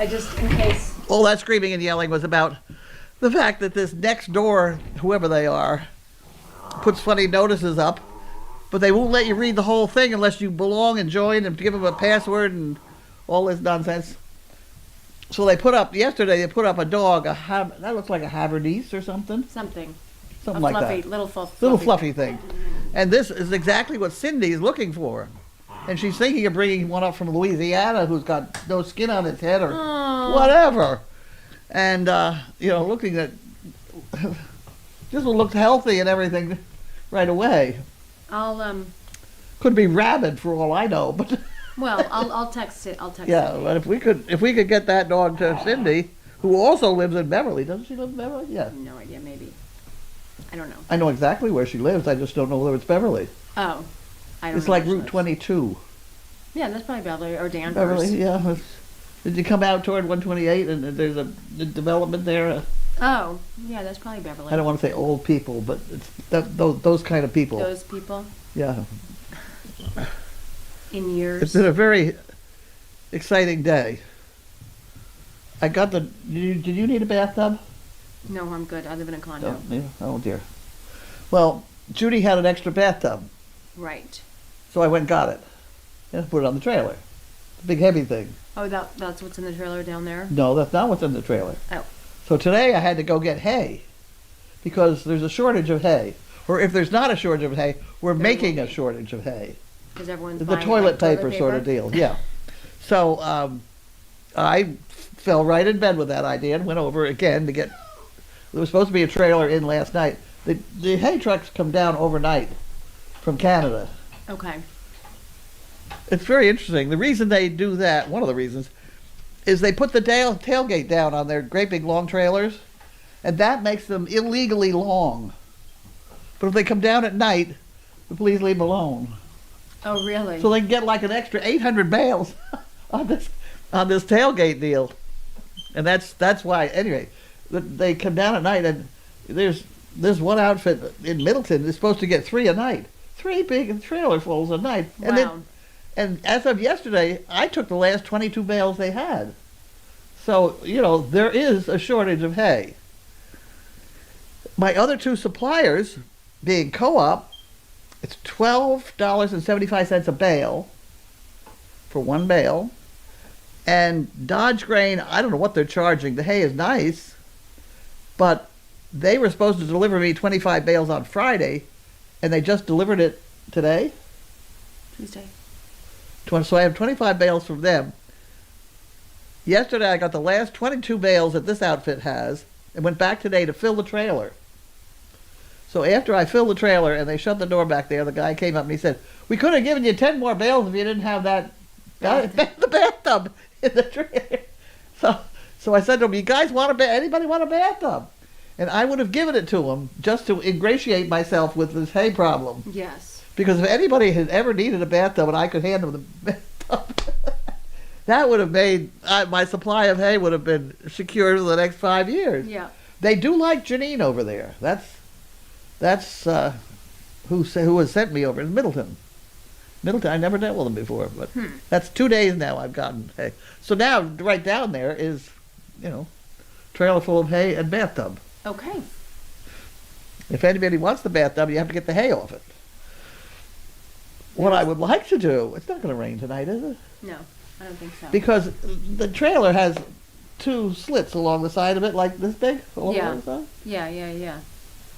I just, in case. All that screaming and yelling was about the fact that this next door, whoever they are, puts funny notices up, but they won't let you read the whole thing unless you belong and join and give them a password and all this nonsense. So yesterday they put up a dog, that looks like a Havertese or something. Something Like fluffy, that. Little fluffy thing. And this is exactly what Cindy's looking for. And she's thinking of bringing one up from Louisiana who's got no skin on its head or whatever. And, looking at, this one looked healthy and everything right away. Could be rabid for all I know, but. Well, I'll text it. Yeah, Cindy. but if we could get that dog to Cindy, who also lives in Beverly. Doesn't she live in Beverly? Yeah. No idea, maybe. I don't know. I know exactly where she lives. I just don't know whether it's Beverly. Oh. I don't It's know like where she Route lives. 22. Yeah, that's probably Beverly or Danvers. Beverly, yeah. Did you come out toward 128 and there's a development there? Oh, yeah, that's probably Beverly. I don't want to say old people, but it's those kind of people. Those people Yeah. in years. It's been a very exciting day. I got did you need a bathtub? No, I'm good. I live in a condo. Oh dear. Well, Judy had an extra bathtub, Right. so I went and got it. And put it on the trailer. The big heavy thing. Oh, that's what's in the trailer down there? No, that's not what's in the trailer. Oh. So today I had to go get hay because there's a shortage of hay. Or if there's not a shortage of hay, we're making a shortage of hay. Because everyone's The buying toilet like, paper sort of deal, yeah. So I fell right in bed with that idea and went over again to get. There was supposed to be a trailer in last night. The hay trucks come down overnight from Canada. Okay. It's very interesting. The reason they do that, one of the reasons, is they put the tailgate down on their great big long trailers, and that makes them illegally long. But if they come down at night, please leave them alone. Oh, really? So they can get like an extra 800 bales on this tailgate deal. And that's why, anyway, they come down at night, and there's one outfit in Middleton is supposed to get 3 a night. 3 big trailerfuls a night. Wow. And as of yesterday, I took the last 22 bales they had. So, there is a shortage of hay. My other 2 suppliers, being Co-op, it's $12.75 a bale for 1 bale. And Dodge Grain, I don't know what they're charging. The hay is nice, but they were supposed to deliver me 25 bales on Friday, and they just delivered it today. Tuesday. So I have 25 bales from them. Yesterday I got the last 22 bales that this outfit has and went back today to fill the trailer. So after I filled the trailer and they shut the door back there, the guy came up and he said, "We could have given you 10 more bales if you didn't have the bathtub in the trailer." So I said to him, "You guys anybody want a bathtub?" And I would have given it to him just to ingratiate myself with this hay problem. Yes. Because if anybody had ever needed a bathtub and I could hand them the bathtub, that would have made my supply of hay would have been secured for the next 5 years. Yeah. They do like Janine over there. That's who has sent me over in Middleton. I never dealt with them before, but that's 2 days now I've gotten hay. So now right down there is, trailer full of hay and bathtub. Okay. If anybody wants the bathtub, you have to get the hay off it. What I would like to do, it's not going to rain tonight, is it? No, I don't think so. Because the trailer has 2 slits along the side of it, like this big? Along the side. Yeah.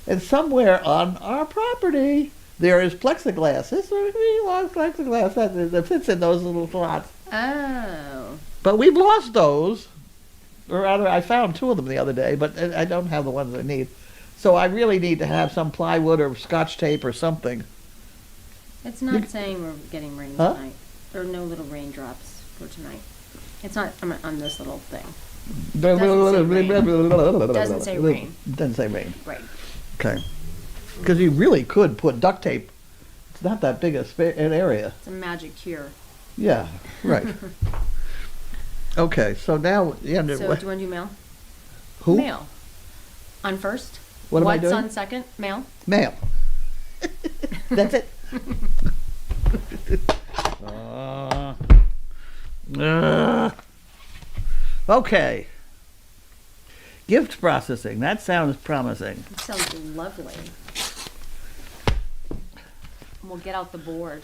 And somewhere on our property, there is plexiglass. This really long plexiglass that fits in those little slots. Oh. But we've lost those. Or rather, I found 2 of them the other day, but I don't have the ones I need. So I really need to have some plywood or scotch tape or something. It's not saying we're getting rain tonight. There are no little raindrops for tonight. It's not on this little thing. Doesn't say rain. Doesn't say rain. Right. Okay. Because you really could put duct tape. It's not that big an area. It's a magic cure. Yeah, right. Okay, so now... Yeah, So do you want to do mail? Who? Mail. On first. What am I doing? What's on second? Mail. Mail. That's it. Okay. Gift processing. That sounds promising. It sounds lovely. We'll get out the board,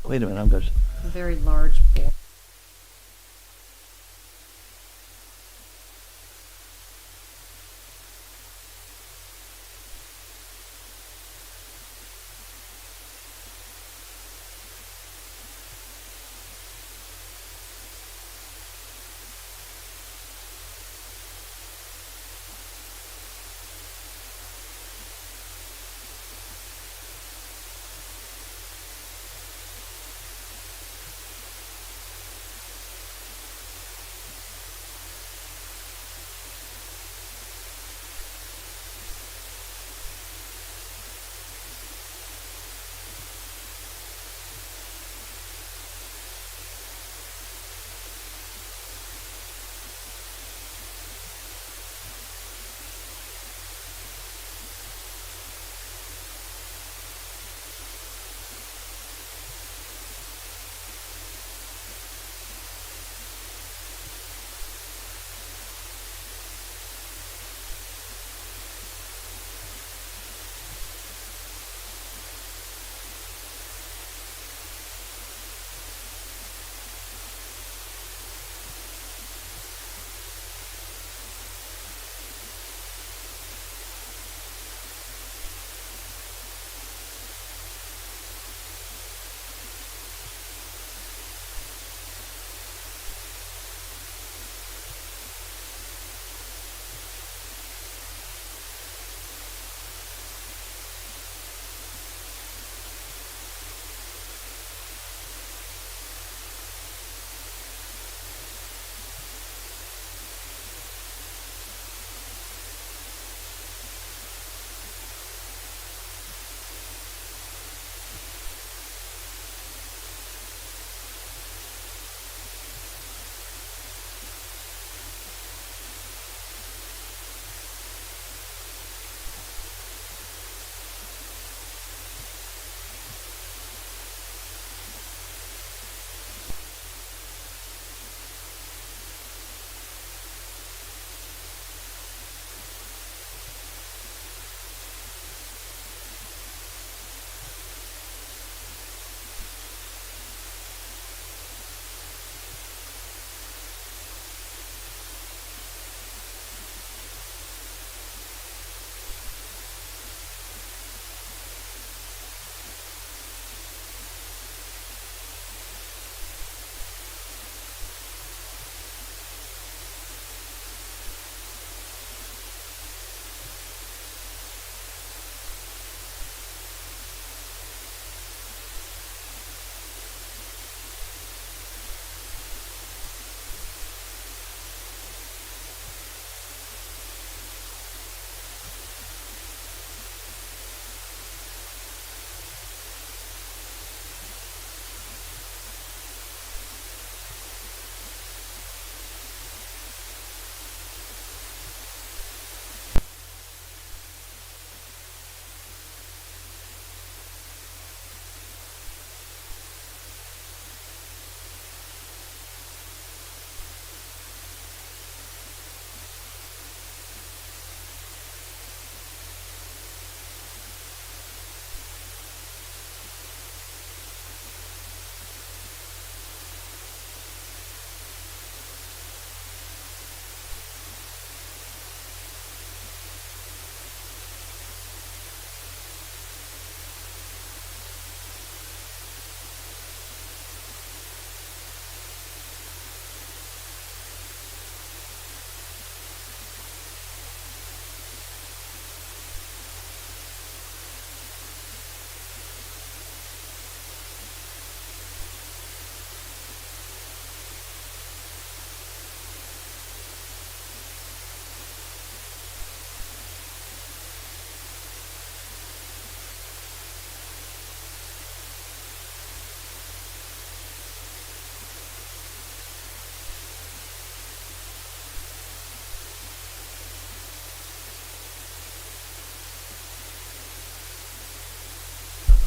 Wait a minute, I'm good. a very large board.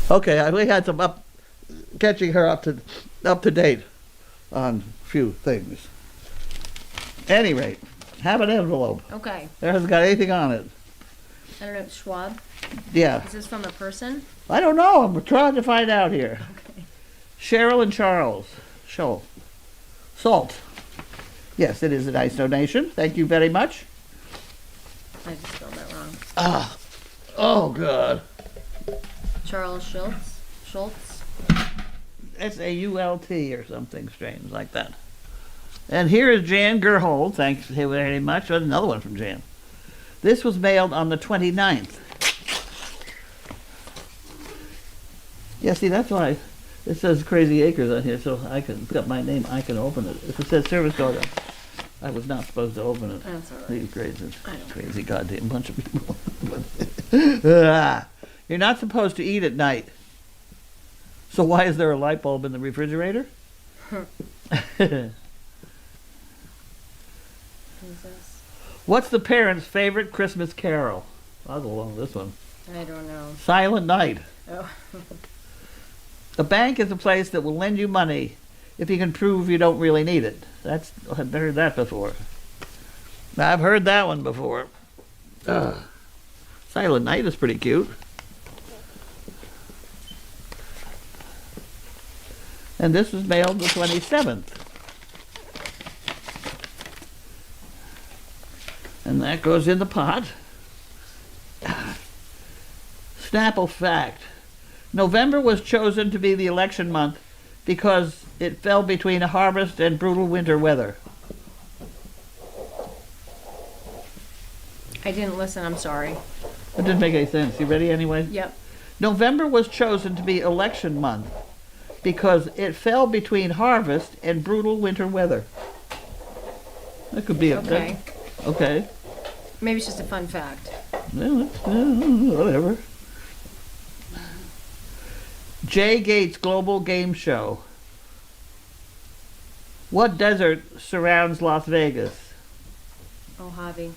Okay, we had some catching her up to date on a few things. Any rate, have an envelope. Okay. There hasn't got anything on it. I don't know, Schwab? Yeah. Is this from a person? I don't know. I'm trying to find out here. Okay. Cheryl and Charles. Salt. Yes, it is a nice donation. Thank you very much. I just spelled that wrong. Ah. Oh, God. Charles Schultz? S-A-U-L-T or something strange like that. And here is Jan Gerhold. Thanks very much. Another one from Jan. This was mailed on the 29th. Yeah, see, that's why it says Crazy Acres on here, so I can put up my name. I can open it. If it says service dog, I was not supposed to open it. That's all right. These crazy, I don't crazy goddamn bunch of people. You're not supposed to eat at night. So why is there a light bulb in the refrigerator? Who's this? What's the parents' favorite Christmas carol? I'll go along with this one. I don't know. Silent Night. Oh. A bank is a place that will lend you money if you can prove you don't really need it. I've heard that before. I've heard that one before. Silent Night is pretty cute. And this was mailed the 27th. And that goes in the pot. Snapple fact. November was chosen to be the election month because it fell between a harvest and brutal winter weather. I didn't listen, I'm sorry. That didn't make any sense. You ready anyway? Yep. November was chosen to be election month because it fell between harvest and brutal winter weather. That could be a... Okay. Okay. Maybe it's just a fun fact. Whatever. Jay Gates Global Game Show. What desert surrounds Las Vegas? Mojave.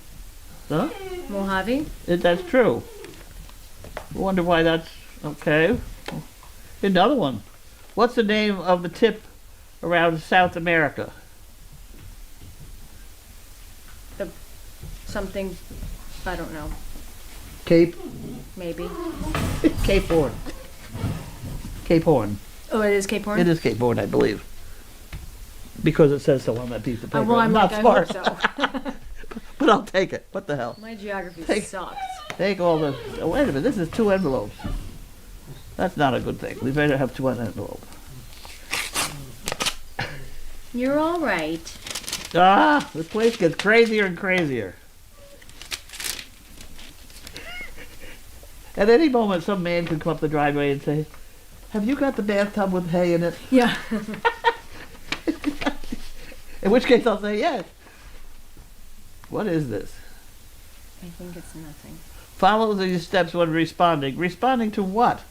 Huh? Mojave? That's true. I wonder why that's... Okay. Another one. What's the name of the tip around South America? Something, I don't know. Cape? Maybe. Cape Horn. Cape Horn. Oh, it is Cape Horn? It is Cape Horn, I believe. Because it says so on that piece of paper. Well, I'm not like, smart. I hope so. But I'll take it. What the hell? My geography sucks. Take all the... Oh, wait a minute. This is 2 envelopes. That's not a good thing. We better have 2 envelopes. You're all right. This place gets crazier and crazier. At any moment, some man could come up the driveway and say, "Have you got the bathtub with hay in it?" Yeah. In which case I'll say, yes. What is this? I think it's nothing. Follow these steps when responding. Responding to what?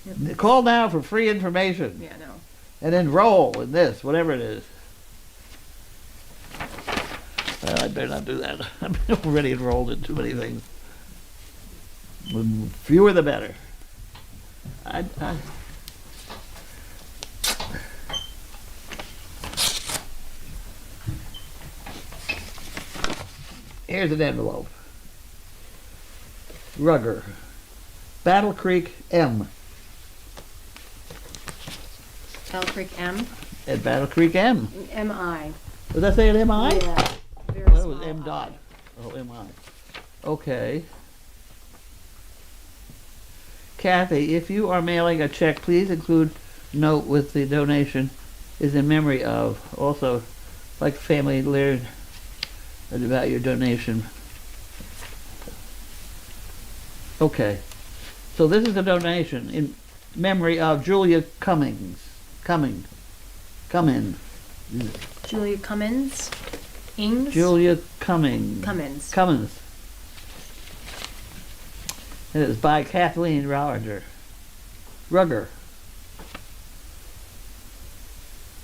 Yep. Call now for free information. Yeah, no. And enroll in this, whatever it is. Well, I better not do that. I'm already enrolled in too many things. The fewer the better. Here's an envelope. Rugger. Battle Creek M. Battle Creek M? At Battle Creek M. M-I. Does that say an M-I? Yeah. Very Well, it small was M dot. I. Oh, M-I. Okay. Kathy, if you are mailing a check, please include note with the donation is in memory of. Also, like family learn about your donation. Okay. So this is a donation in memory of Julia Cummins. Cummins. Julia Cummins? Ings? Julia Cummins. Cummins. Cummins. It is by Kathleen Rugger.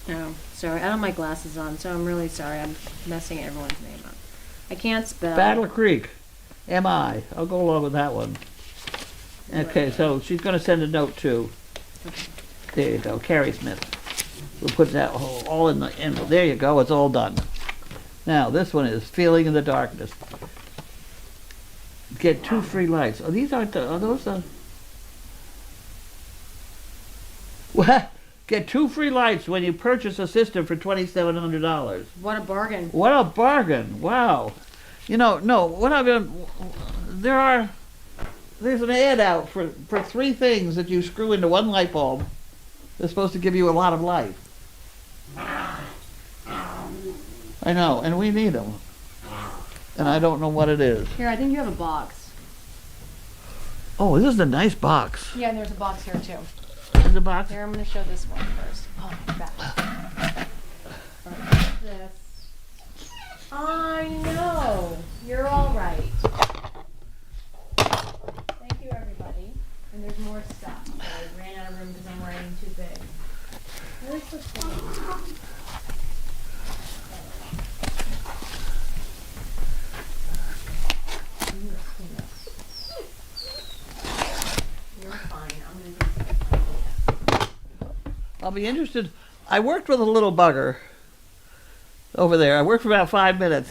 Oh, sorry. I don't have my glasses on, so I'm really sorry. I'm messing everyone's name up. I can't spell. Battle Creek. M-I. I'll go along with that one. Okay, so she's going to send a note too. Okay. There you go, Carrie Smith. We'll put that all in the envelope. There you go, it's all done. Now, this one is Feeling in the Darkness. Get 2 free lights. Oh, these aren't the, are those the... What? Get 2 free lights when you purchase a system for $2,700. What a bargain. What a bargain. Wow. You know, no, what I've been... There's an ad out for 3 things that you screw into one light bulb. They're supposed to give you a lot of light. I know, and we need them. And I don't know what it is. Here, I think you have a box. Oh, this is a nice box. Yeah, and there's a box here too. There's a box? Here, I'm going to show this one first. Oh, back. This. I know. You're all right. Thank you, everybody. And there's more stuff. So I ran out of room because I'm writing too big. Where's the thing? You're fine. I'm going to take it. I'll be interested. I worked with a little bugger over there. I worked for about 5 minutes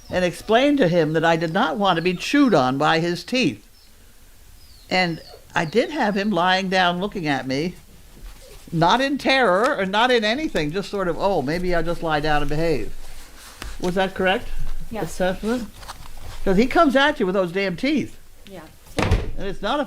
and explained to him that I did not want to be chewed on by his teeth. And I did have him lying down looking at me, not in terror or not in anything, just sort of, oh, maybe I'll just lie down and behave. Was that correct? Yes. Assessment? Because he comes at you with those damn teeth. Yeah. And it's not a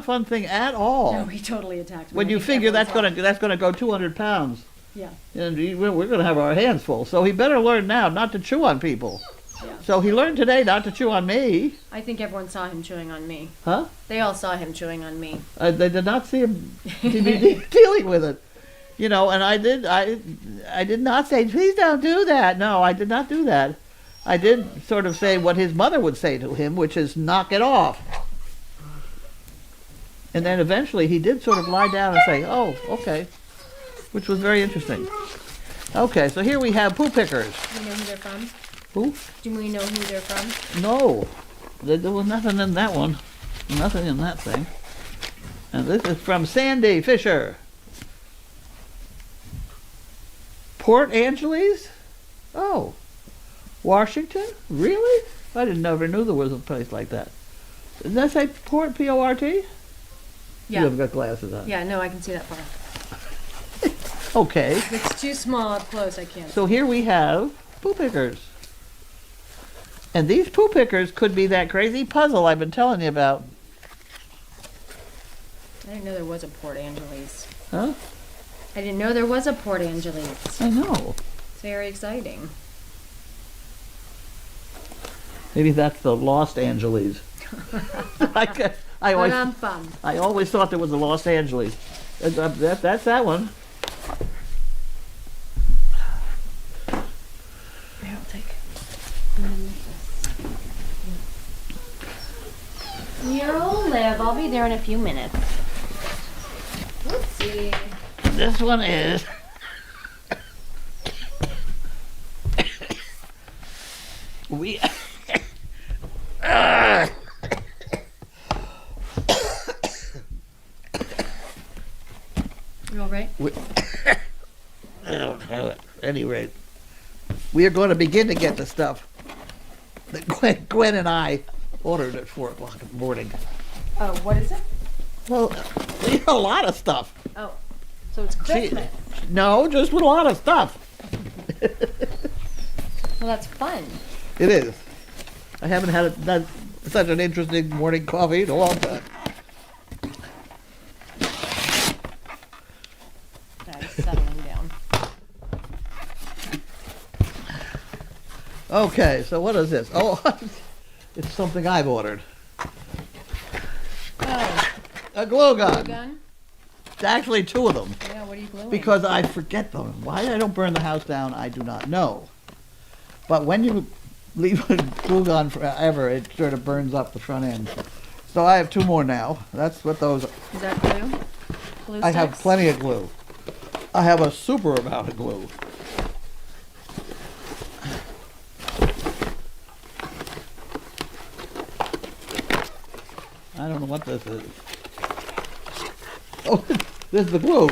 fun thing at all. No, he totally attacked me. When you figure that's gonna go 200 pounds. Yeah. And we're gonna have our hands full. So he better learn now not to chew on people. Yeah. So he learned today not to chew on me. I think everyone saw him chewing on me. Huh? They all saw him chewing on me. They did not see him dealing with it. You know, and I did not say, please don't do that. No, I did not do that. I did sort of say what his mother would say to him, which is knock it off. And then eventually he did sort of lie down and say, oh, okay, which was very interesting. Okay, so here we have poo pickers. Do you know who they're from? Who? Do we know who they're from? No, there was nothing in that one. Nothing in that thing. And this is from Sandy Fisher. Port Angeles? Oh, Washington? Really? I never knew there was a place like that. Did that say Port, P-O-R-T? Yeah. You haven't got glasses on. Yeah, no, I can see that far. Okay. If it's too small up close, I can't. So here we have poo pickers. And these poo pickers could be that crazy puzzle I've been telling you about. I didn't know there was a Port Angeles. Huh? I didn't know there was a Port Angeles. I know. It's very exciting. Maybe that's the Los Angeles. I always thought there was a Los Angeles. That's that one. Here, I'll take. You'll live. I'll be there in a few minutes. Let's see. This one is. We. You all right? I don't have it. At any rate, we are going to begin to get the stuff that Gwen and I ordered at 4 o'clock in the morning. Oh, what is it? Well, a lot of stuff. Oh, so it's Christmas. No, just a lot of stuff. Well, that's fun. It is. I haven't had such an interesting morning coffee in a long time. Settling down. Okay, so what is this? Oh, it's something I've ordered. Oh, A glue gun. gun? It's actually 2 of them. Yeah, what are you gluing? Because I forget them. Why I don't burn the house down, I do not know. But when you leave a glue gun forever, it sort of burns up the front end. So I have 2 more now. That's what those are. Is that glue? Glue I have sticks? plenty of glue. I have a super amount of glue. I don't know what this is. Oh, this is the glue.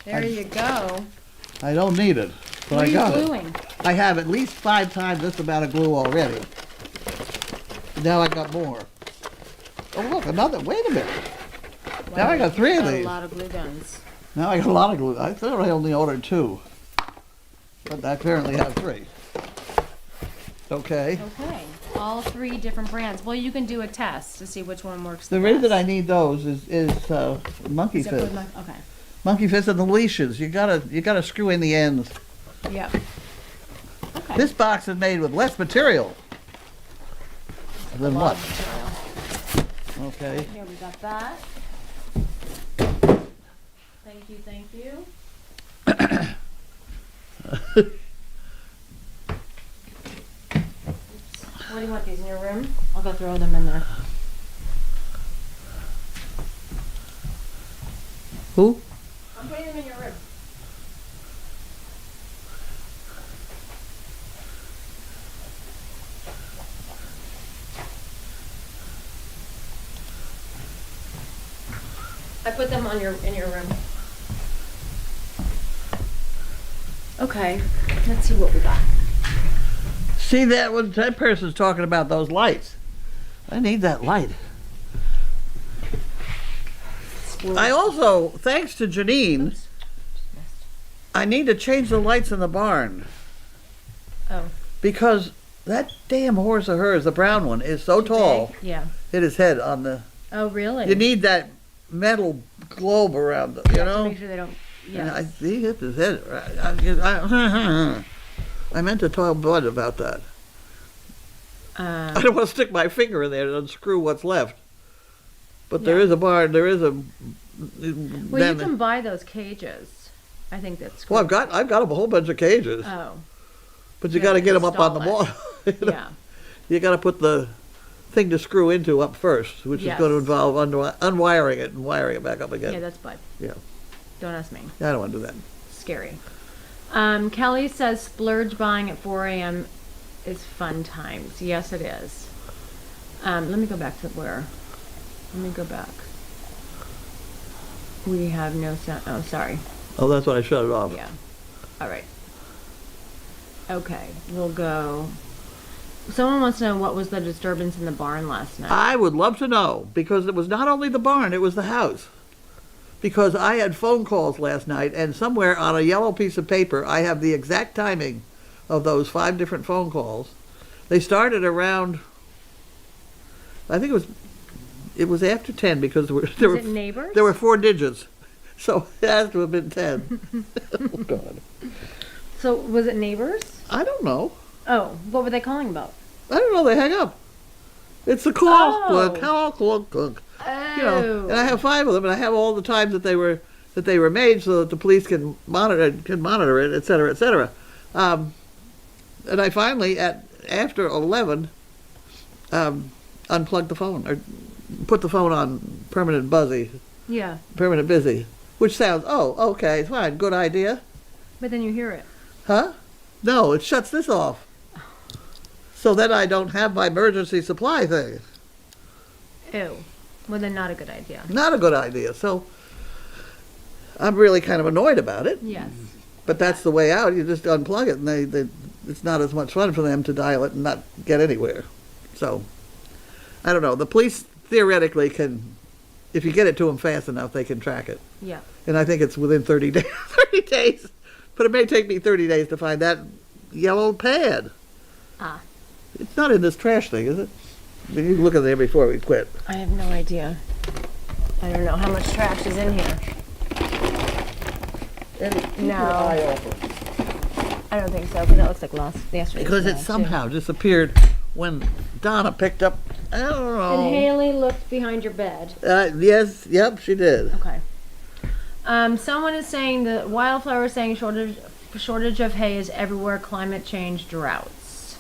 There you go. I don't need it, but What I got are you it. gluing? I have at least 5 times this amount of glue already. Now I got more. Oh look, another, wait a minute. Now I got 3 of these. A lot of glue guns. Now I got a lot of glue. I thought I only ordered 2. But I apparently have 3. Okay. Okay. All 3 different brands. Well, you can do a test to see which one works the The best. reason I need those is monkey Is that fist. good? Okay. Monkey fist and the leashes. You gotta screw in the ends. Yep. Okay. This box is made with less material than what? Okay. Here we got that. Thank you, thank you. What do you want these in your room? I'll go throw them in there. Who? I'm putting them in your room. I put them on in your room. Okay, let's see what we got. See that when that person's talking about those lights. I need that light. I also, thanks to Janine, Oops. I need to change the lights in the barn Oh. because that damn horse of hers, the brown one, is so tall. Big? Yeah. Hit his head on the. Oh, really? You need that metal globe around it, you have to know. make sure they don't. And I, Yes. he hit his head. I meant to tell Bud about that. I don't want to stick my finger in there and unscrew what's left. But there Yeah. is a barn. There is a. Well, you can buy those cages. I think that's. Well, Cool. I've got a whole bunch of cages, Oh. but you you got to have to get them up on the install wall. You know? Yeah. You got to put the thing to screw into up first, which is Yes. going to involve unwiring it and wiring it back up again. Yeah, that's Bud. Yeah. Don't ask me. I don't want to do that. Scary. Kelly says splurge buying at 4 a.m. is fun times. Yes, it is. Let me go back to where. Let me go back. We have no sound. Oh, sorry. Oh, that's why I shut it off. Yeah. All right. Okay, we'll go. Someone wants to know what was the disturbance in the barn last night. I would love to know, because it was not only the barn, it was the house. Because I had phone calls last night, and somewhere on a yellow piece of paper, I have the exact timing of those 5 different phone calls. They started around, I think it was after 10, because there Was it neighbors? were 4 digits. So it has to have been 10. Oh, God. So was it neighbors? I don't know. Oh, what were they calling about? I don't know. They hang up. It's the call, Oh. clock. Oh. You know, and I have 5 of them, and I have all the times that they were made, so that the police can monitor it, et cetera, et cetera. And I finally, after 11, unplugged the phone or put the phone on permanent Yeah, busy, which sounds okay, fine, good idea, but then you hear it. huh? No, it shuts this off, so then I don't have my emergency supply thing. Ew. Well, then not a good idea. Not a good idea. So I'm really kind of annoyed about it. Yes. But that's the way out. You just unplug it, and it's not as much fun for them to dial it and not get anywhere. So I don't know. The police theoretically can, if you get it to them fast enough, they can track it. Yeah. And I think it's within 30 days. 30 days. But it may take me 30 days to find that yellow pad. Ah. It's not in this trash thing, is it? I mean, you can look in there before we quit. I have no idea. I don't know how much trash is in here. No, I don't think so, because that looks like yesterday. Because it somehow disappeared when Donna picked up, I don't know. And Haley looked behind your bed. Yes, yep, she did. Okay. Someone is saying the wildflower is saying shortage of hay is everywhere. Climate change, droughts.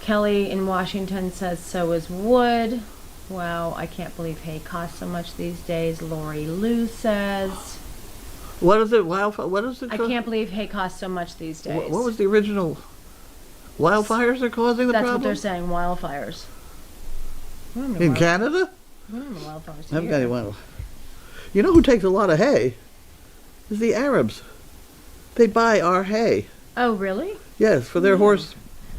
Kelly in Washington says so is wood. Wow, I can't believe hay costs so much these days. Lori Lou says. What is it, wildfire, what is it I called? can't believe hay costs so much these days. What was the original? Wildfires are causing the That's problem? what they're saying, wildfires. In Canada? Wildfires I've here. got one. You know who takes a lot of hay? Is the Arabs. They buy our hay. Oh, really? Yes, for their horse.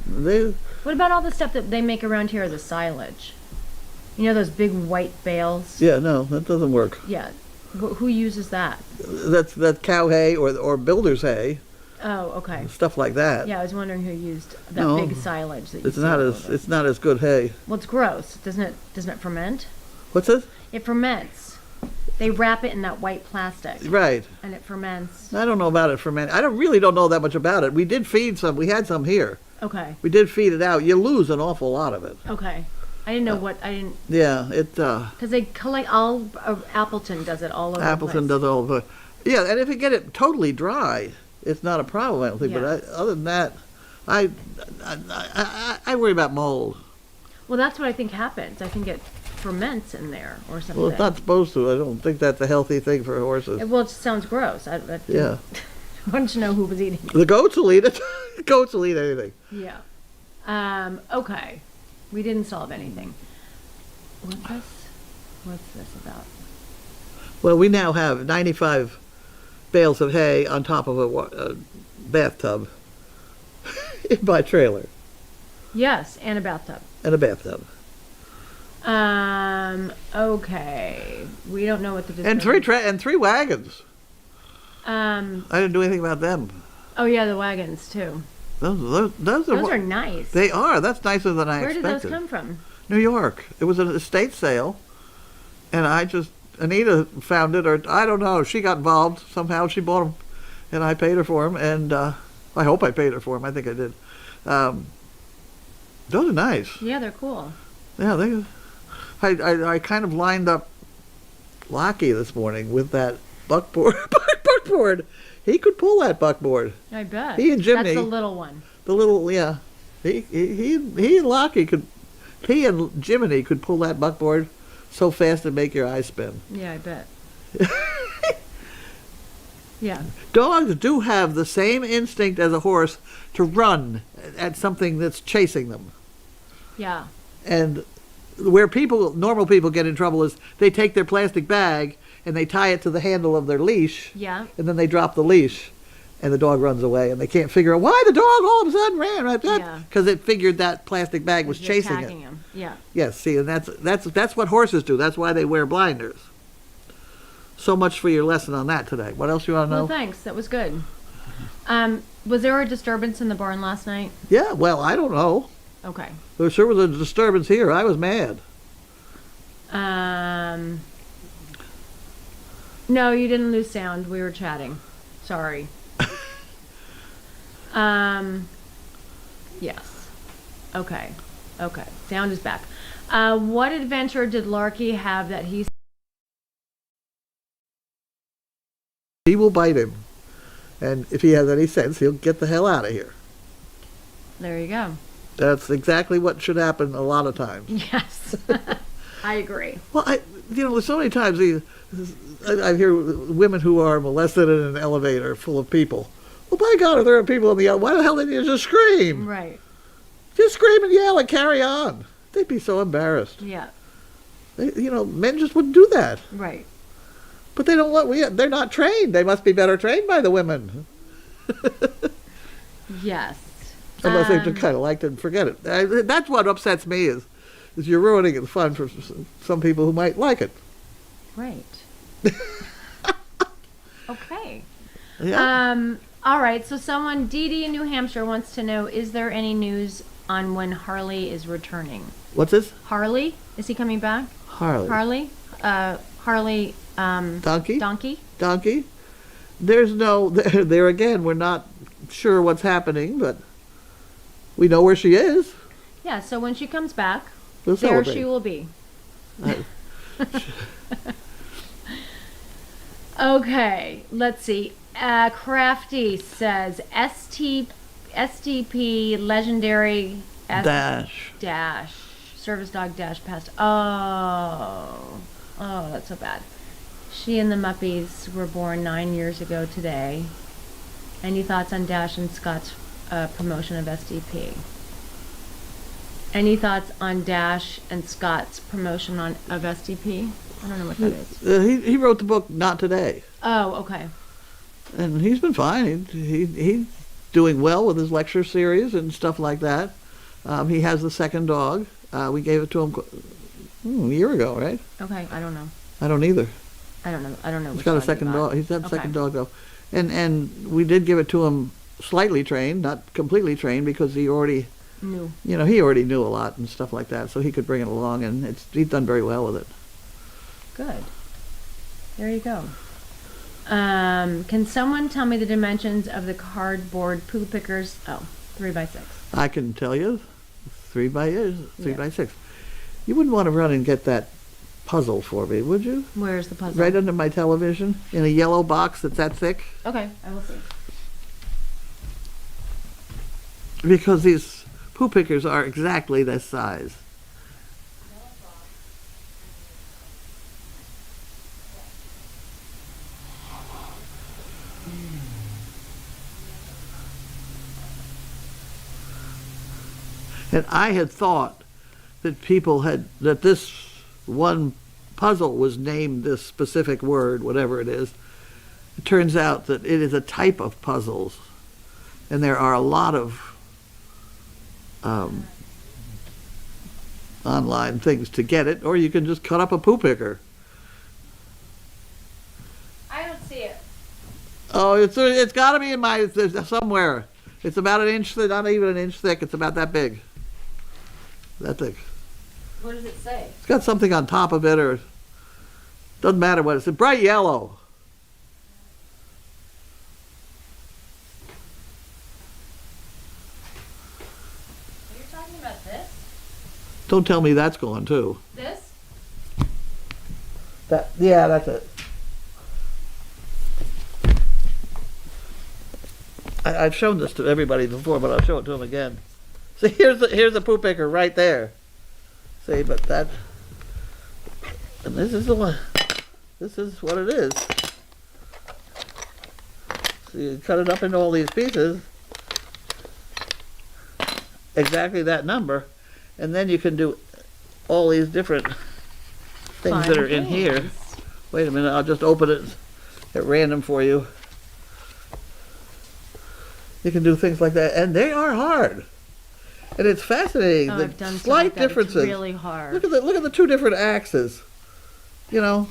They What about all the stuff that they make around here, the silage? You know those big white bales? yeah, no, that doesn't work. Yeah. Who uses that? That's cow hay or builder's hay, Oh, okay. stuff like that. Yeah, I was wondering who used that No, big silage that you It's see not all as over. it's not as good hay. Well, it's gross. Doesn't it ferment? What's this? It ferments. They wrap it in that white plastic Right. and it ferments. I don't know about it for men. I really don't know that much about it. We did feed some. We had some here. Okay. We did feed it out. You lose an awful lot of it. Okay. I didn't know what I didn't Yeah, because they collect all. Appleton does it all over. Appleton the place. does all the. Yeah, and if you get it totally dry, it's not a problem. I don't think. Yeah. But other than that, I worry about mold. Well, that's what I think happens. I think it ferments in there or something. Well, it's not supposed to. I don't think that's a healthy thing for horses. Well, it sounds gross. Yeah. I wanted to know who was eating it. The goats will eat it. Goats will eat anything. Yeah. Okay. We didn't solve anything. What's this about? Well, we now have 95 bales of hay on top of a bathtub in my trailer. Yes, and a bathtub. And a bathtub. Okay. We don't know what the And three wagons. I didn't do anything about them. Oh yeah, the wagons too. Those Those are nice. They are. That's nicer than I Where did expected. those come from? New York. It was an estate sale, and Anita found it, or I don't know. She got involved somehow. She bought them, and I paid her for them, and I hope I paid her for them. I think I did. Those are nice. Yeah, they're cool. Yeah, I kind of lined up Lockie this morning with that buckboard. Buckboard. He could pull that buckboard. I bet. He and Jimmy. That's the little one. The little, yeah. He and Lockie could. He and Jiminy could pull that buckboard so fast it'd make your eyes spin. Yeah, I bet. Yeah. Dogs do have the same instinct as a horse to run at something that's chasing them. Yeah. And where normal people get in trouble is they take their plastic bag and they tie it to the handle of their leash. Yeah. And then they drop the leash and the dog runs away and they can't figure out why the dog all of a sudden ran right there. Yeah. Because it figured that plastic bag was You're chasing tagging it. him. Yeah. Yes, see, and that's what horses do. That's why they wear blinders. So much for your lesson on that today. What else you want to know? Well, thanks. That was good. Was there a disturbance in the barn last night? Yeah, well, I don't know. Okay. There sure was a disturbance here. I was mad. No, you didn't lose sound. We were chatting. Sorry. Yes. Okay. Okay. Sound is back. What adventure did Larky have that he... He will bite him. And if he has any sense, he'll get the hell out of here. There you go. That's exactly what should happen a lot of times. Yes. I agree. Well, there's so many times I hear women who are molested in an elevator full of people. Well, by God, if there are people in the elevator, why the hell didn't you just scream? Right. Just scream and yell and carry on. They'd be so embarrassed. Yeah. Men just wouldn't do that. Right. But they don't they're not trained. They must be better trained by the women. Yes. Unless they just kind of liked it and forget it. That's what upsets me is you're ruining the fun for some people who might like it. Right. Okay. Yeah. All right. So someone, Dee Dee in New Hampshire, wants to know: is there any news on when Harley is returning? What's this? Harley, is he coming back? Harley. Harley. Donkey. Donkey. There's no there again. We're not sure what's happening, but we know where she is. Yeah. So when she comes back, We'll there celebrate. she will be. I- Okay, let's see. Crafty says STP legendary Dash. service dog dash passed. Oh, that's so bad. She and the Muppies were born 9 years ago today. Any thoughts on Dash and Scott's promotion of SDP? Any thoughts on Dash and Scott's promotion of SDP? I don't know what that is. He wrote the book Not Today, Oh, okay. and he's been fine. He's doing well with his lecture series and stuff like that. He has the second dog. We gave it to him a year ago, right? Okay, I don't know. I don't either. I don't know. He's got a second dog. He's had a second dog though, and we did give it to him slightly trained, not completely trained, because he already Knew. he already knew a lot and stuff like that, so he could bring it along, and he's done very well with it. Good. There you go. Can someone tell me the dimensions of the cardboard poo pickers? Oh, 3x6. I can tell you, 3 by 6. You wouldn't want to run and get that puzzle for me, would you? Where's the puzzle? Right under my television, in a yellow box that's that thick. Okay, I will see. Because these poo pickers are exactly this size. And I had thought that that this one puzzle was named this specific word, whatever it is. It turns out that it is a type of puzzles, and there are a lot of online things to get it, or you can just cut up a poo picker. I don't see it. Oh, it's got to be in somewhere. It's about an inch, not even an inch thick. It's about that big. That thick. What does it say? It's got something on top of it, or doesn't matter what it's. Bright yellow. Are you talking about this? Don't tell me that's gone too. This? Yeah, that's it. I've shown this to everybody before, but I'll show it to them again. See, here's the poo picker right there. See, but that, and this is the one. This is what it is. So you cut it up into all these pieces, exactly that number, and then you can do all these different things that are in here. Wait a minute, I'll just open it at random for you. You can do things like that, and they are hard. And it's fascinating. Oh, the I've done slight like that. differences. It's really hard. Look at the two different axes. You know,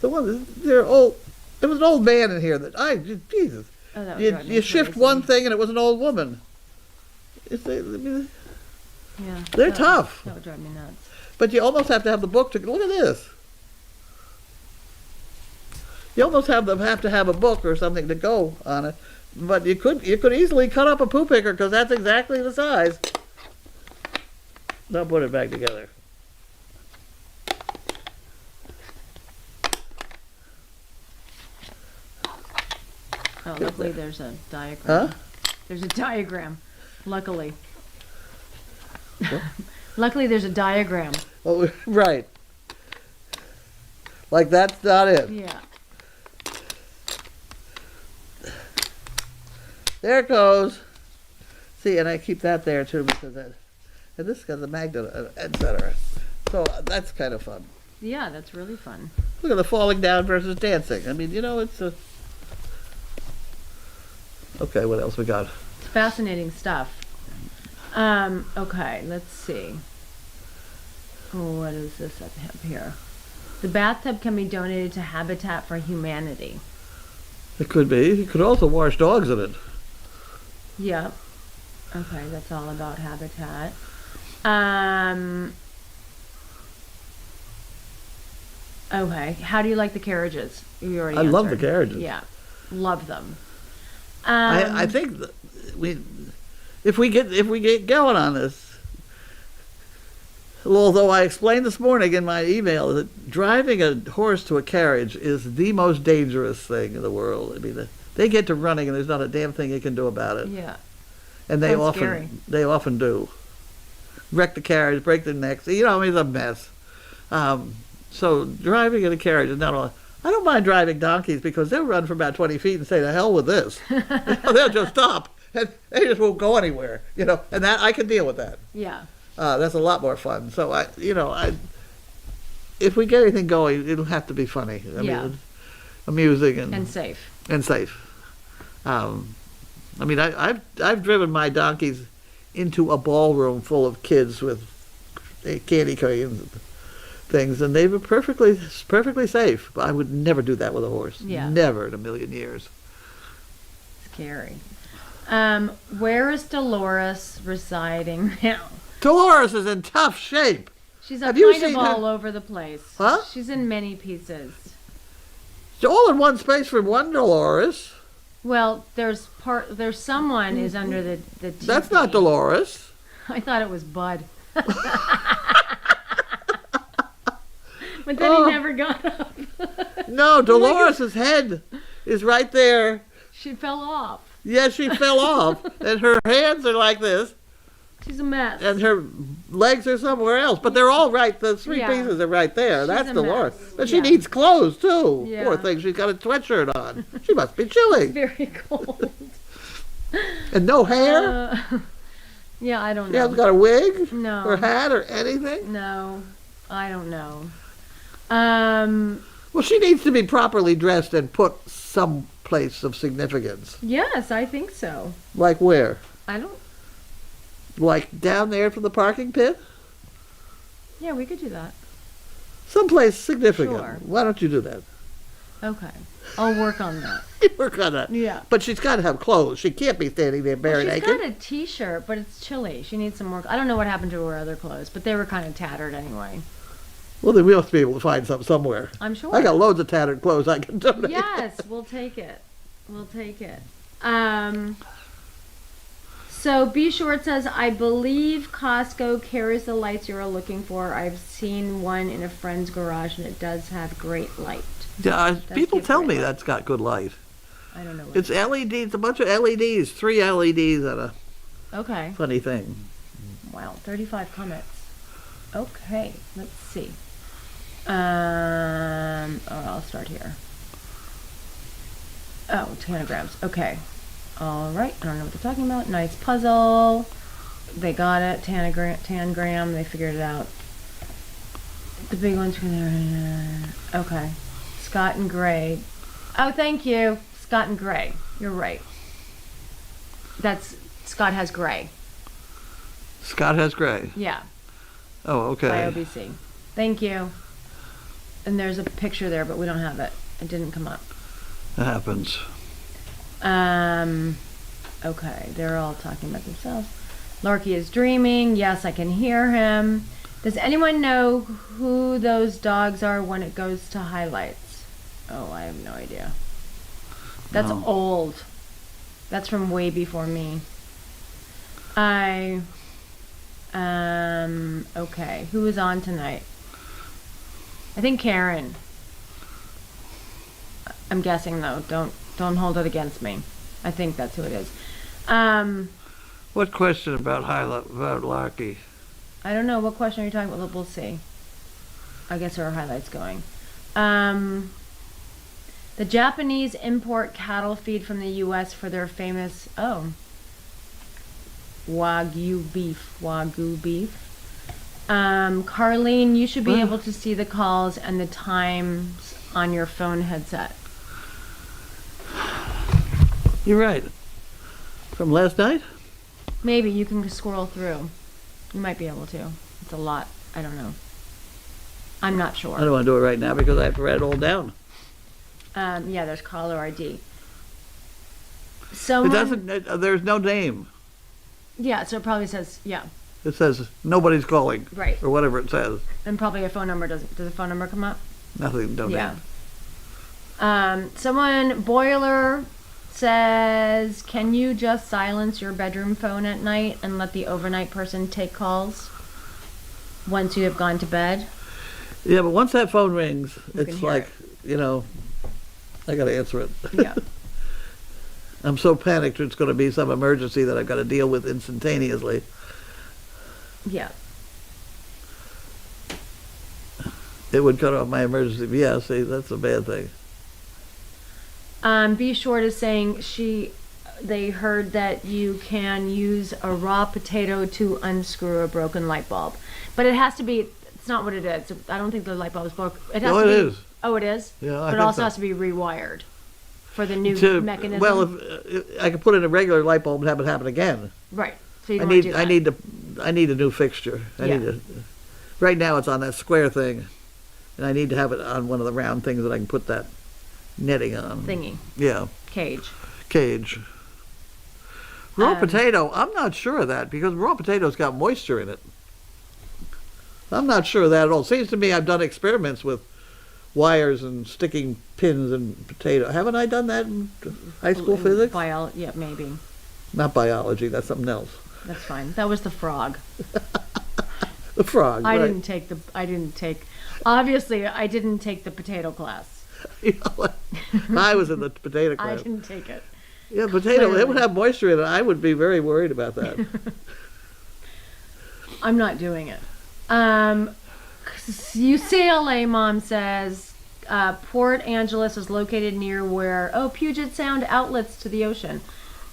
the one they're old. There was an old man in here Jesus. Oh, that would drive me You shift crazy. one thing and it was an old woman. Yeah, They're tough. That would drive me nuts. But you almost have to have the book to look at this. You almost have to have a book or something to go on it. But you could easily cut up a poo picker because that's exactly the size. Now put it back together. Oh, luckily there's a diagram. Huh? There's a diagram. Luckily. What? Luckily there's a diagram. Oh, right. Like that's not it. Yeah. There it goes. See, and I keep that there too because and this got the magnet, etc. So that's kind of fun. Yeah, that's really fun. Look at the falling down versus dancing. I mean, it's a. Okay, what else we got? It's fascinating stuff. Okay, let's see. Oh, what is this up here? The bathtub can be donated to Habitat for Humanity. It could be. You could also wash dogs in it. Yep. Okay, that's all about Habitat. Okay, how do you like the carriages? You already I love answered. the carriages. Yeah, love them. I think that if we get going on this, although I explained this morning in my email that driving a horse to a carriage is the most dangerous thing in the world. I mean, they get to running and there's not a damn thing you can do about it. Yeah. And they Sounds scary. they often do. Wreck the carriage, break their necks. I mean, it's a mess. So driving in a carriage is not all. I don't mind driving donkeys because they'll run for about 20 feet and say, "The hell with this." They'll just stop and they just won't go anywhere. And that I can deal with that. Yeah. That's a lot more fun. So if we get anything going, it'll have to be funny. I Yeah. mean, amusing And safe. and safe. I mean, I've driven my donkeys into a ballroom full of kids with candy canes and things, and they were perfectly safe. But I would never do that with a horse. Yeah. Never in a million years. Scary. Where is Dolores residing now? Dolores is in tough shape. She's Have you kind of seen all her? over the place. Huh? She's in many pieces. It's all in one space for one Dolores. Well, there's someone is under the TV. That's not Dolores. I thought it was Bud. But then he never got up. No, Dolores' head is right there. She fell off. Yeah, she fell off, and her hands are like this, She's a mess. and her legs are somewhere else. But they're all right. The three Yeah. pieces are right there. She's That's a Dolores. mess. But she Yeah. needs clothes too. Yeah. Poor thing. She's got a sweatshirt on. She must be It's chilly. very cold. And no hair. Yeah, I don't She know. hasn't got a wig No. or hat or anything. No, I don't know. Well, she needs to be properly dressed and put some place of significance. Yes, I think so. Like where? I don't. Like down there from the parking pit? Yeah, we could do that. Someplace significant. Sure. Why don't you do that? Okay, I'll work on that. Work on that. Yeah. But she's got to have clothes. She can't be standing there bare Well, she's naked. got a T-shirt, but it's chilly. She needs some work. I don't know what happened to her other clothes, but they were kind of tattered anyway. Well, then we must be able to find some somewhere. I'm sure. I got loads of tattered clothes I can donate. Yes, we'll take it. We'll take it. So B Short says, I believe Costco carries the lights you're looking for. I've seen one in a friend's garage, and it does have great light. Yeah, people give tell great me light. that's got good light. I don't know. What It's LEDs, a bunch of LEDs, 3 LEDs and a Okay. funny thing. Wow, 35 comments. Okay, let's see. I'll start here. Oh, tanagrams. Okay. All right. I don't know what they're talking about. Nice puzzle. They got it. Tangram. They figured it out. The big ones from there. Okay. Scott and Gray. Oh, thank you. Scott and Gray. You're right. That's Scott has gray. Scott has gray. Yeah. Oh, okay. By OBC. Thank you. And there's a picture there, but we don't have it. It didn't come up. That happens. Okay, they're all talking about themselves. Larky is dreaming. Yes, I can hear him. Does anyone know who those dogs are when it goes to highlights? Oh, I have no idea. That's No. old. That's from way before me. Okay, who is on tonight? I think Karen. I'm guessing though. Don't hold it against me. I think that's who it is. What question about about Larky? I don't know. What question are you talking about? We'll see. I guess there are highlights going. The Japanese import cattle feed from the U.S. for their famous Wagyu beef. Carlene, you should be able to see the calls and the times on your phone headset. You're right. From last night? Maybe you can scroll through. You might be able to. It's a lot. I don't know. I'm not sure. I don't want to do it right now because I have to write it all down. Yeah, there's caller ID. It Someone, doesn't. There's no name. yeah, so it probably says, yeah, It says nobody's calling. right. Or whatever it says. And probably a phone number. Does the phone number come up? Nothing. No Yeah. name. Someone, Boiler, says, can you just silence your bedroom phone at night and let the overnight person take calls once you have gone to bed? Yeah, but once that phone rings, You can it's hear like, I got to answer it. Yeah. I'm so panicked it's going to be some emergency that I've got to deal with instantaneously. Yeah. It would cut off my emergency. Yeah, see, that's a bad thing. B Short is saying they heard that you can use a raw potato to unscrew a broken light bulb. But it has to be, it's not what it is. I don't think the light bulb is broken. It has No, to it be, is. Oh, it is? Yeah, I But it think also so. has to be rewired. for the new mechanism? Well, if I could put in a regular light bulb and have it happen again. Right. So you don't want to do that. I need a new fixture. Right now it's on that square thing, and I need to have it on one of the round things that I can put that netting on. Thingy. Yeah. Cage. Raw potato, I'm not sure of that because raw potato's got moisture in it. I'm not sure of that at all. Seems to me I've done experiments with wires and sticking pins in potato. Haven't I done that in high school physics? Yeah, maybe. Not biology, that's something else. That's fine. That was the frog. The frog, I right. Obviously, I didn't take the potato class. You know what? I was in the potato class. I didn't take it. Yeah, potato, Clearly. it would have moisture in it. I would be very worried about that. I'm not doing it. UCLA mom says Port Angeles is located near where Puget Sound outlets to the ocean.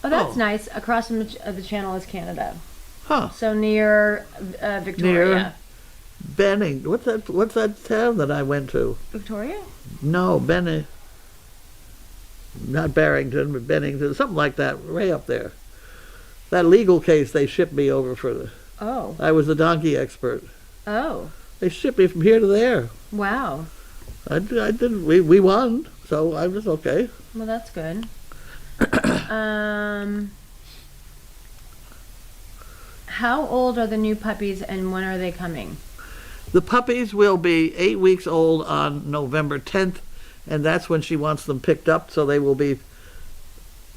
Oh, that's nice. Across from the channel is Canada. Huh. So near Victoria. Near Benning. What's that town that I went to? Victoria? No, Benning. Not Barrington, but Bennington. Something like that, way up there. That legal case they shipped me over for the... Oh. I was the donkey expert. Oh. They shipped me from here to there. Wow. I didn't. We won, so I was okay. Well, that's good. How old are the new puppies and when are they coming? The puppies will be 8 weeks old on November 10th, and that's when she wants them picked up, so they will be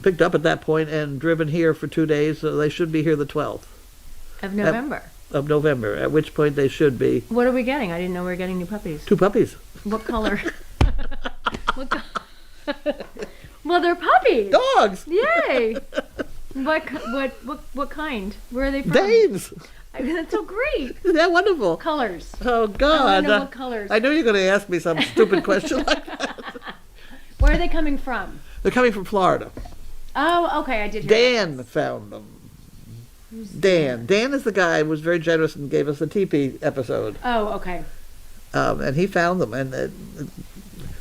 picked up at that point and driven here for 2 days, so they should be here the 12th. Of November? Of November, at which point they should be. What are we getting? I didn't know we were getting new puppies. 2 puppies. What color? Well, they're puppies. Dogs! Yay! What kind? Where are they from? Danes! That's so great. Isn't that wonderful? Colors. Oh, God. I want to know what colors. I knew you were going to ask me some stupid question like that. Where are they coming from? They're coming from Florida. Oh, okay, I did hear Dan found them. Who's Dan. Dan is the guy who was very generous and gave us the teepee episode. Oh, okay. And he found them. And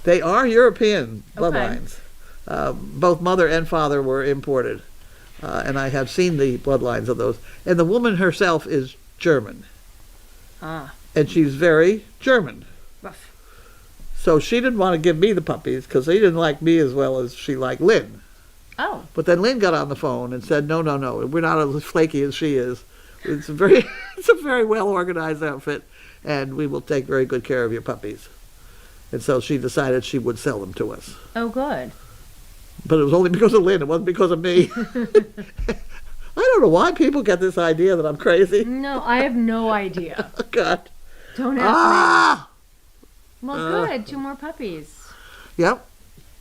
they are European bloodlines. Both mother and father were imported. And I have seen the bloodlines of those. And the woman herself is German. Ah. And she's very German. Rough. So she didn't want to give me the puppies because they didn't like me as well as she liked Lynn. Oh. But then Lynn got on the phone and said, no, we're not as flaky as she is. It's a very well organized outfit, and we will take very good care of your puppies. And so she decided she would sell them to us. Oh, good. But it was only because of Lynn. It wasn't because of me. I don't know why people get this idea that I'm crazy. No, I have no idea. Oh, God. Don't ask Ah! me. Well, good. 2 more puppies. Yep.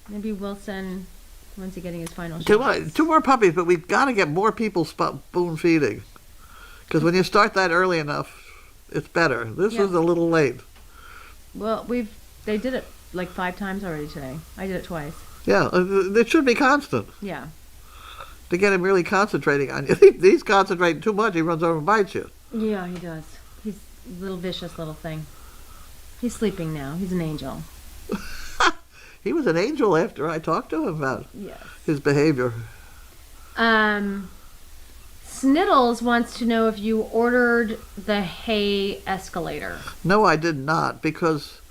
Maybe Wilson, when's he getting his final shot? 2 more puppies, but we've got to get more people spoon feeding. Because when you start that early enough, it's better. This was a little late. Well, they did it like 5 times already today. I did it twice. Yeah, it should be constant. Yeah. To get him really concentrating on you. He's concentrating too much, he runs over and bites you. Yeah, he does. He's a little vicious little thing. He's sleeping now. He's an angel. He was an angel after I talked to him about his behavior. Sniddles wants to know if you ordered the hay escalator. No, I did not, because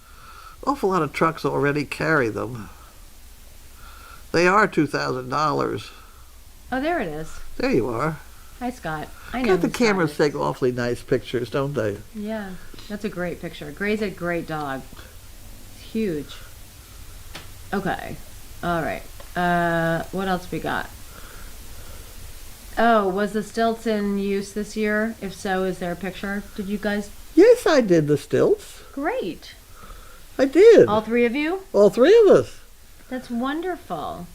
an awful lot of trucks already carry them. They are $2,000. Oh, there it is. There you are. Hi, Scott. I know. The cameras take awfully nice pictures, don't they? Yeah, that's a great picture. Gray's a great dog. It's huge. Okay. All right. What else we got? Oh, was the stilts in use this year? If so, is there a picture? Did you guys? Yes, I did the stilts. Great. I did. All 3 of you? All 3 of us. That's wonderful.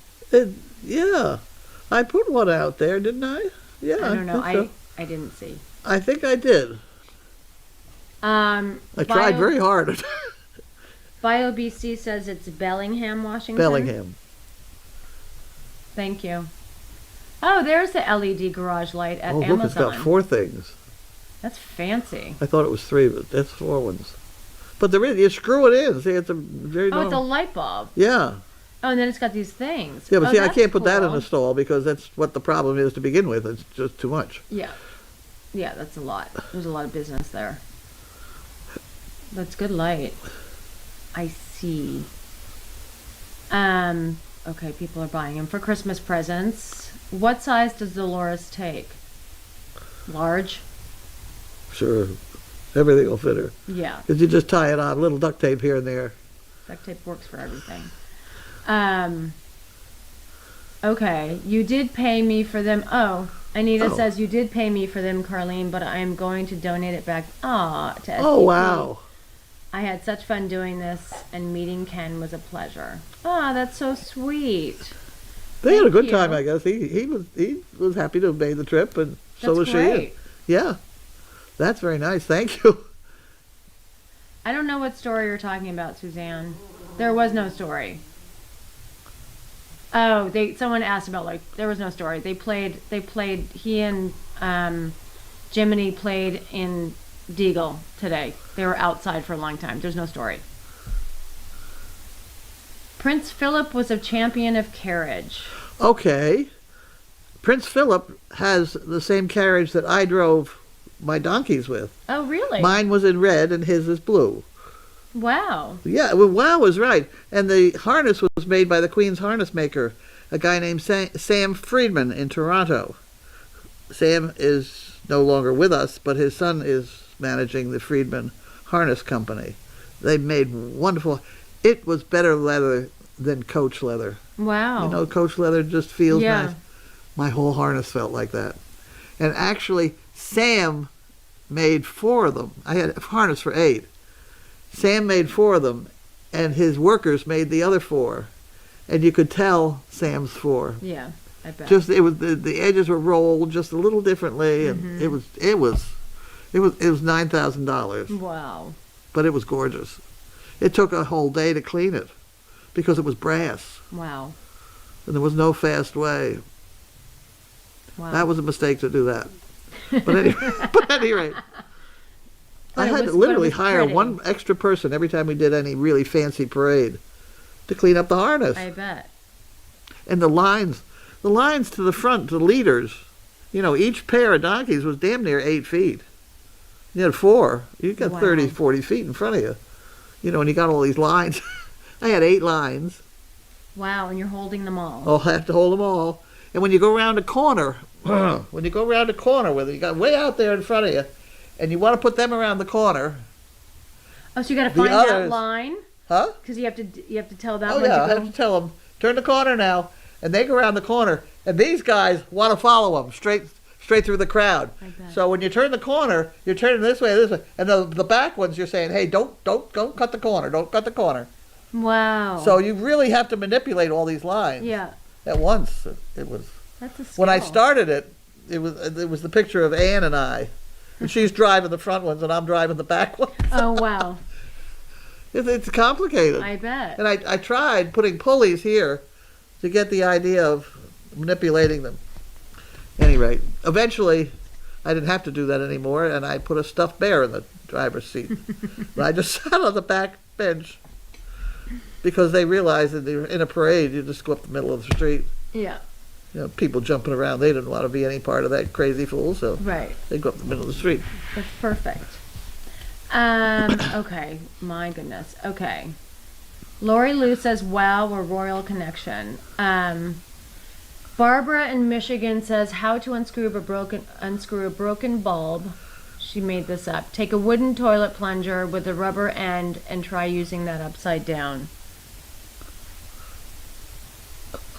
Yeah. I put one out there, didn't I? Yeah. I don't know. So. I didn't see. I think I did. I tried very hard. BioBC says it's Bellingham, Washington. Bellingham. Thank you. Oh, there's the LED garage light at Amazon. Look, it's got 4 things. That's fancy. I thought it was 3, but that's 4 ones. But there is, you screw it in. See, it's a very it's a light bulb. Yeah. Oh, and then it's got these things. Yeah, but Oh, see, I that's can't put that in cool. the stall because that's what the problem is to begin with. It's just too much. Yeah. Yeah, that's a lot. There's a lot of business there. That's good light. I see. Okay, people are buying them for Christmas presents. What size does Dolores take? Large? Sure, everything will fit her. Yeah. Because you just tie it on, a little duct tape here and there. Duct tape works for everything. Okay, you did pay me for them. Oh, Anita Oh. says you did pay me for them, Carlene, but I am going to donate it back. To SDP. Oh, wow. I had such fun doing this, and meeting Ken was a pleasure. That's so sweet. They had a Thank good you. time, I guess. He was happy to have made the trip, and so That's was she. great. Yeah, that's very nice. Thank you. I don't know what story you're talking about, Suzanne. There was no story. Oh, someone asked about, like, there was no story. They played, he and Jiminy played in Deagle today. They were outside for a long time. There's no story. Prince Philip was a champion of carriage. Okay. Prince Philip has the same carriage that I drove my donkeys with. Oh, really? Mine was in red and his is blue. Wow. Yeah, well, wow was right. And the harness was made by the Queen's harness maker, a guy named Sam Friedman in Toronto. Sam is no longer with us, but his son is managing the Friedman Harness Company. They made wonderful. It was better leather than coach leather. Wow. You know, coach leather just feels Yeah. nice. My whole harness felt like that. And actually, Sam made 4 of them. I had a harness for 8. Sam made 4 of them, and his workers made the other 4. And you could tell Sam's 4. Yeah, I bet. Just it was the edges were rolled just a little differently, and it was $9,000. Wow. But it was gorgeous. It took a whole day to clean it because it was brass, Wow. and there was no fast way. Wow. That was a mistake to do that. But at any rate, But I it had was- to literally but it was hire pretty. one extra person every time we did any really fancy parade to clean up the harness. I bet. And the lines to the front, the leaders, you know, each pair of donkeys was damn near 8 feet. You had 4. You got Wow. 30, 40 feet in front of you. You know, and you got all these lines. I had 8 lines. Wow, and you're holding them all. I'll have to hold them all. And when you go around a corner, whether you got way out there in front of you, and you want to put them around the corner, Oh, so you got to The find that others- line? huh? Because you have to tell that Oh one yeah, I to have go. to tell them, turn the corner now, and they go around the corner, and these guys want to follow them straight through the crowd. I bet. So when you turn the corner, you're turning this way, and the back ones you're saying, hey, don't cut the corner, don't cut the corner. Wow. So you really have to manipulate all these lines yeah, at once. It was that's a skill. when I started it was the picture of Ann and I, and she's driving the front ones and I'm driving the back ones. Oh, wow. It's complicated. I bet. And I tried putting pulleys here to get the idea of manipulating them. Any rate, eventually I didn't have to do that anymore, and I put a stuffed bear in the driver's seat. But I just sat on the back bench because they realized that they were in a parade, you just go up the middle of the street. Yeah, You know, people jumping around, they didn't want to be any part of that crazy fool, so right. they go up the middle of the street. That's perfect. Okay, my goodness. Okay. Lori Lou says, wow, we're royal connection. Barbara in Michigan says, how to unscrew a broken bulb. She made this up. Take a wooden toilet plunger with a rubber end and try using that upside down.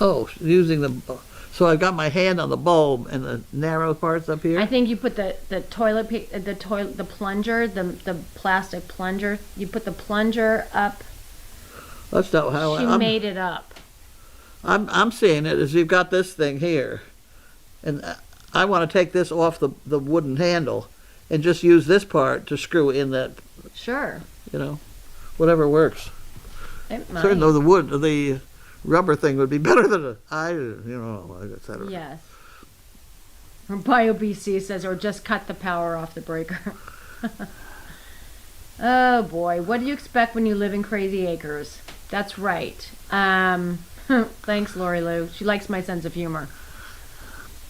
Oh, using the... So I've got my hand on the bulb and the narrow parts up here? I think you put the plunger, the plastic plunger. You put the plunger up. That's not how She made it up. I'm seeing it as you've got this thing here, and I want to take this off the wooden handle and just use this part to screw in that, Sure. you know, whatever works. It might. Certain though the rubber thing would be better than et cetera. Yes. BioBC says, or just cut the power off the breaker. Oh boy, what do you expect when you live in Crazy Acres? That's right. Thanks, Lori Lou. She likes my sense of humor.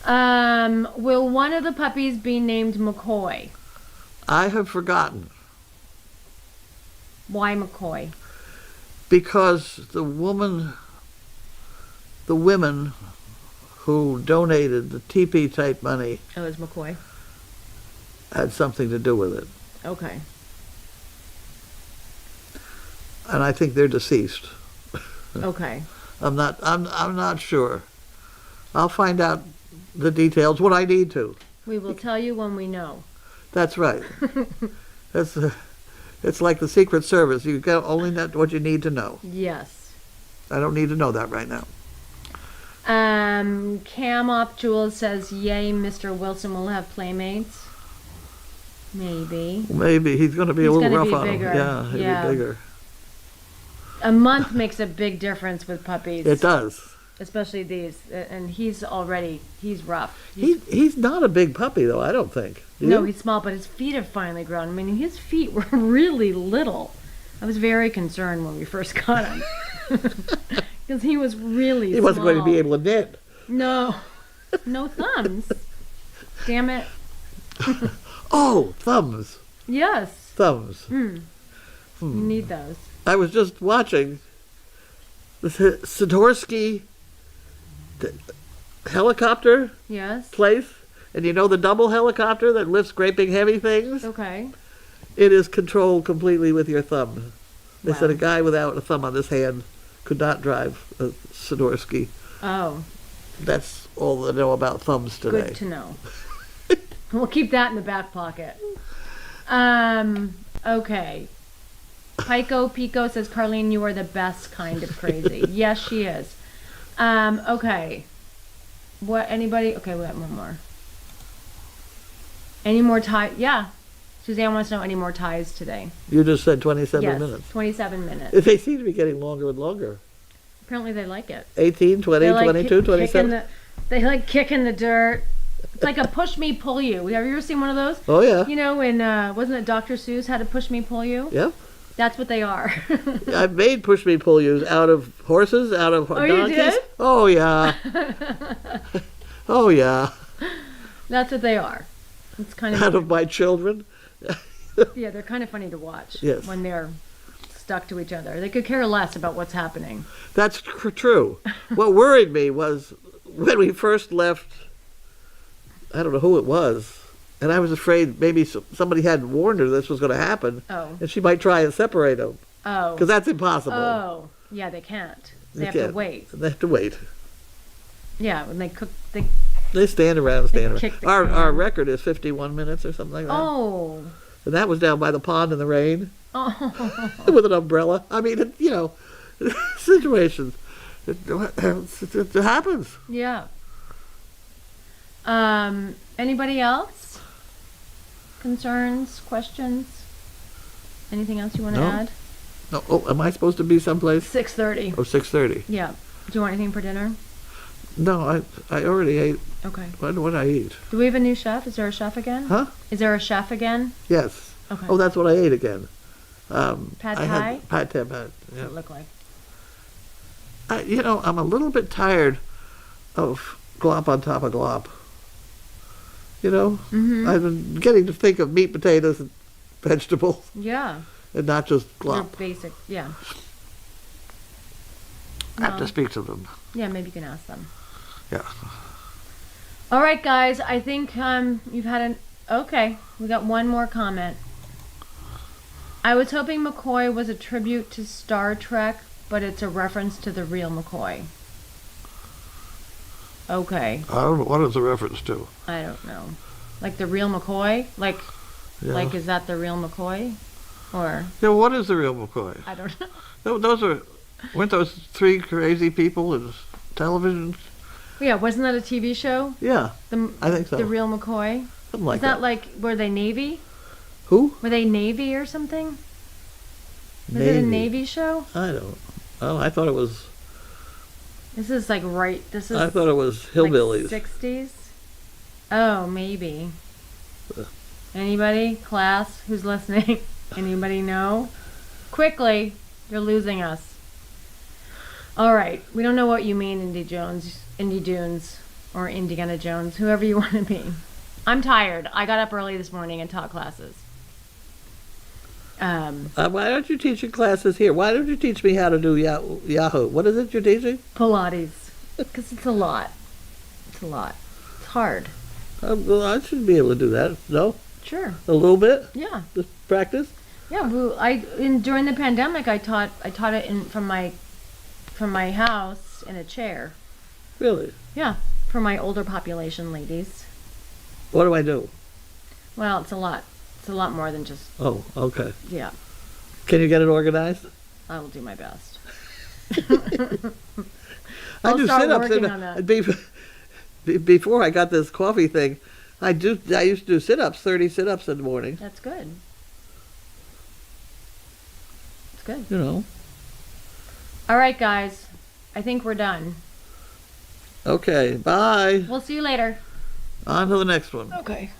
Will one of the puppies be named McCoy? I have forgotten. Why McCoy? Because the women who donated the TP type money Oh, it's McCoy. had something to do with it. Okay. And I think they're deceased. Okay. I'm not sure. I'll find out the details when I need to. We will tell you when we know. That's right. It's like the Secret Service. You get only what you need to know. Yes. I don't need to know that right now. Cam Op Jules says, yay, Mr. Wilson will have playmates. Maybe. Maybe he's going to be a little rough on him. Bigger. Yeah, he'll be bigger. A month makes a big difference with puppies. It does. Especially these. And he's rough. He's not a big puppy, though, I don't think. No, he's small, but his feet have finally grown. I mean, his feet were really little. I was very concerned when we first got him. Because he was really small. He wasn't going to be able to knit. No. No thumbs. Damn it. Oh, thumbs. Yes. Thumbs. You need those. I was just watching the Sikorsky helicopter Yes. place, and you know the double helicopter that lifts great big heavy things? Okay. It is controlled completely with your thumb. They said Wow. a guy without a thumb on his hand could not drive a Sikorsky. Oh, That's all I know about thumbs today. good to know. We'll keep that in the back pocket. Okay. Pico says, Carlene, you are the best kind of crazy. Yes, she is. Okay. What, anybody? Okay, we got one more. Any more ties? Yeah. Suzanne wants to know any more ties today. You just said 27 Yes, minutes. 27 minutes. They seem to be getting longer and longer. Apparently they like it. 18, 20, They like 22, 27. They like kicking the dirt. It's like a push me, pull you. Have you ever seen one of those? Oh, yeah. You know, when, wasn't it Dr. Seuss had to push me, pull you? Yep. That's what they are. I've made push me pull yous out of horses, out of donkeys. You did? Oh, yeah. Oh, yeah. That's what they are. It's kind of Out of my children. yeah, they're kind of funny to watch. Yes. When they're stuck to each other, they could care less about what's happening. That's true. What worried me was when we first left, I don't know who it was, and I was afraid maybe somebody hadn't warned her this was going to happen, Oh. and she might try and separate them, Oh. because that's impossible. Oh. Yeah, they can't. They have to can't. wait. They have to wait. Yeah, when they cook, They stand around, kick the Our can. record is 51 minutes or something like that. Oh. And that was down by the pond in the rain Oh. with an umbrella. I mean, situations. It happens. Yeah. Anybody else? Concerns, questions? Anything else you want to No. add? No, oh, am I supposed to be someplace? 6:30. Oh, 6:30. Yeah. Do you want anything for dinner? No, I already ate. Okay. What did I eat? Do we have a new chef? Is there a chef again? Huh? Is there a chef again? Yes. Okay. Oh, that's what I ate again. Pad I Thai? had pad thai. What's Yeah. it look like? I'm a little bit tired of glop on top of glop. Mm-hmm. I've been getting to think of meat, potatoes, and vegetables, Yeah. and not just Your glop. basic, yeah. I have No. to speak to them. Yeah, maybe you can ask them. Yeah. All right, guys. I think you've had okay. We got one more comment. I was hoping McCoy was a tribute to Star Trek, but it's a reference to the real McCoy. Okay. I don't know what is the reference to. I don't know. Like the real McCoy? Like is that the real McCoy? Or Yeah, what is the real McCoy? I don't know. Weren't those three crazy people in television? Yeah, wasn't that a TV show? Yeah, I think so. The real McCoy? Something like Is that that. like, were they Navy? Who? Were they Navy or something? Was it a Navy show? I don't. Oh, I thought it was. This is like this is I thought it was hillbillies. Like 60s? Oh, maybe. Uh. Anybody? Class? Who's listening? Anybody know? Quickly, you're losing us. All right. We don't know what you mean, Indy Jones, Indy Dunes, or Indiana Jones, whoever you want to be. I'm tired. I got up early this morning and taught classes. Why don't you teach your classes here? Why don't you teach me how to do Yahoo? What is it you're teaching? Pilates. Because it's a lot. It's a lot. It's hard. Well, I should be able to do that. No? Sure. A little bit? Yeah. Just practice? Yeah. Well, during the pandemic, I taught it from my house in a chair. Really? Yeah. For my older population ladies. What do I do? Well, it's a lot. It's a lot more than just. Oh, okay. Yeah. Can you get it organized? I will do my best. I I'll do start sit-ups. working on that. Before I got this coffee thing, I used to do sit-ups, 30 sit-ups in the morning. That's good. It's good. You know. All right, guys. I think we're done. Okay, bye. We'll see you later. On to the next one. Okay.